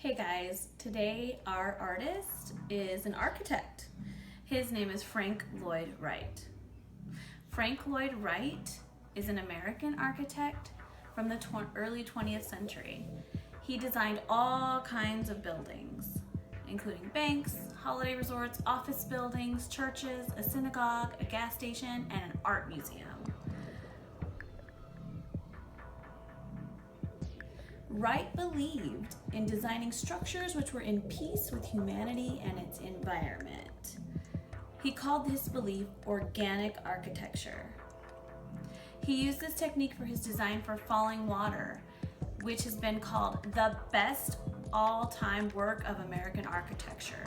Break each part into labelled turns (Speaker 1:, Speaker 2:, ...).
Speaker 1: Hey guys, today our artist is an architect. His name is Lloyd Wright. Lloyd Wright is an American architect from the early 20th century. He designed all kinds of buildings, including banks, holiday resorts, office buildings, churches, a synagogue, a gas station, and an art museum. Wright believed in designing structures which were in peace with humanity and its environment. He called this belief organic architecture. He used this technique for his design for Falling Water, which has been called the best all-time work of American architecture.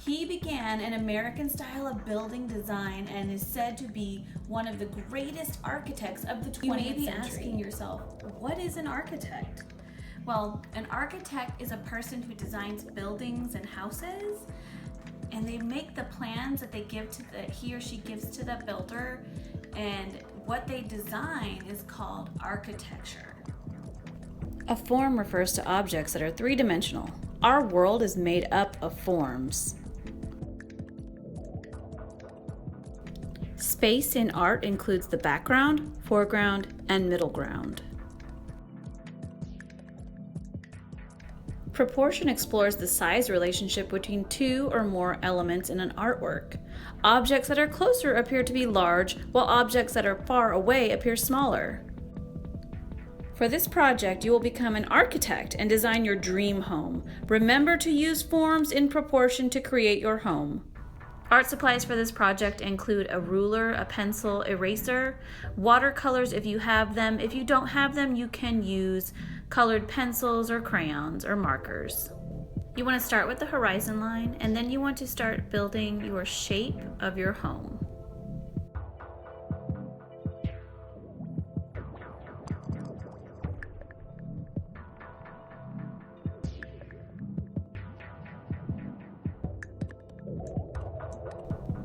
Speaker 1: He began an American style of building design and is said to be one of the greatest architects of the 20th century. You may be asking yourself, what is an architect? Well, an architect is a person who designs buildings and houses, and they make the plans that he or she gives to the builder, and what they design is called architecture.
Speaker 2: A form refers to objects that are three-dimensional. Our world is made up of forms. Space in art includes the background, foreground, and middle ground. Proportion explores the size relationship between two or more elements in an artwork. Objects that are closer appear to be large, while objects that are far away appear smaller. For this project, you will become an architect and design your dream home. Remember to use forms in proportion to create your home. Art supplies for this project include a ruler, a pencil, eraser, watercolors if you have them. If you don't have them, you can use colored pencils or crayons or markers. You want to start with the horizon line, and then you want to start building your shape of your home.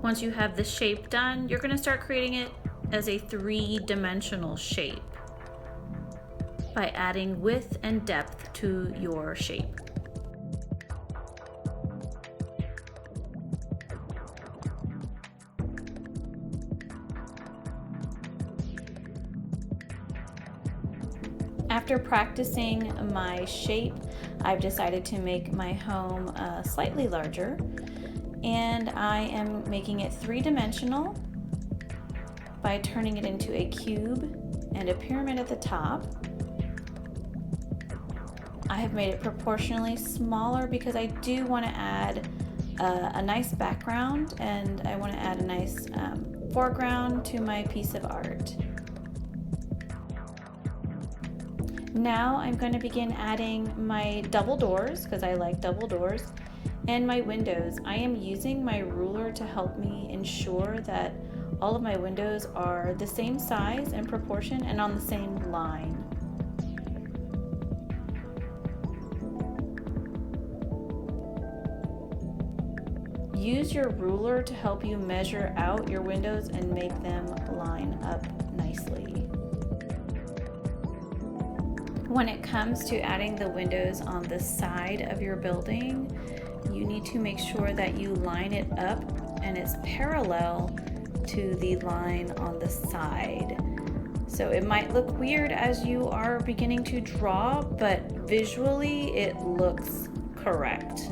Speaker 2: Once you have the shape done, you're going to start creating it as a three-dimensional shape by adding width and depth to your shape. After practicing my shape, I've decided to make my home slightly larger, and I am making it three-dimensional by turning it into a cube and a pyramid at the top. I have made it proportionally smaller because I do want to add a nice background, and I want to add a nice foreground to my piece of art. Now I'm going to begin adding my double doors, because I like double doors, and my windows. I am using my ruler to help me ensure that all of my windows are the same size and proportion and on the same line. Use your ruler to help you measure out your windows and make them line up nicely. When it comes to adding the windows on the side of your building, you need to make sure that you line it up and it's parallel to the line on the side. So it might look weird as you are beginning to draw, but visually it looks correct.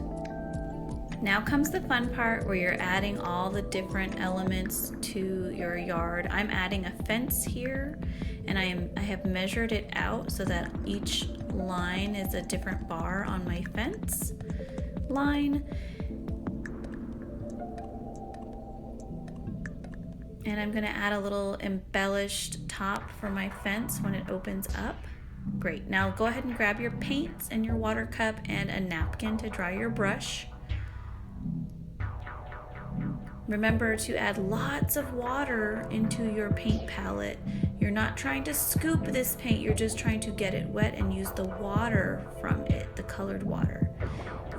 Speaker 2: Now comes the fun part where you're adding all the different elements to your yard. I'm adding a fence here, and I have measured it out so that each line is a different bar on my fence line. And I'm going to add a little embellished top for my fence when it opens up. Great. Now go ahead and grab your paints and your water cup and a napkin to dry your brush. Remember to add lots of water into your paint palette. You're not trying to scoop this paint, you're just trying to get it wet and use the water from it, the colored water.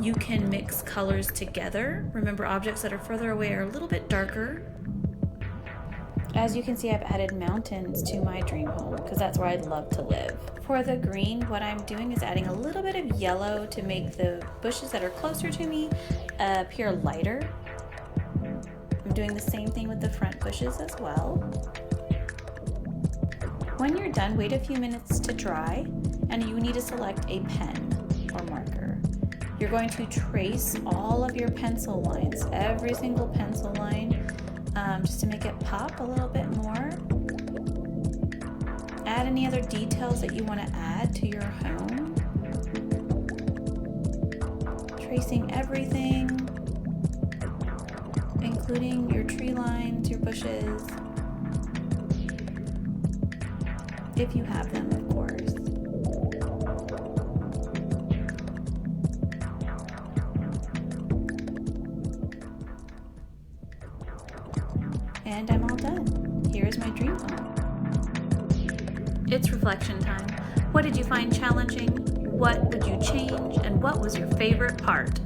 Speaker 2: You can mix colors together. Remember, objects that are further away are a little bit darker. As you can see, I've added mountains to my dream home because that's where I'd love to live. For the green, what I'm doing is adding a little bit of yellow to make the bushes that are closer to me appear lighter. I'm doing the same thing with the front bushes as well. When you're done, wait a few minutes to dry, and you need to select a pen or marker. You're going to trace all of your pencil lines, every single pencil line, just to make it pop a little bit more. Add any other details that you want to add to your home. Tracing everything, including your tree lines, your bushes, if you have them, of course. And I'm all done. Here's my dream home. It's reflection time. What did you find challenging? What would you change? And what was your favorite part?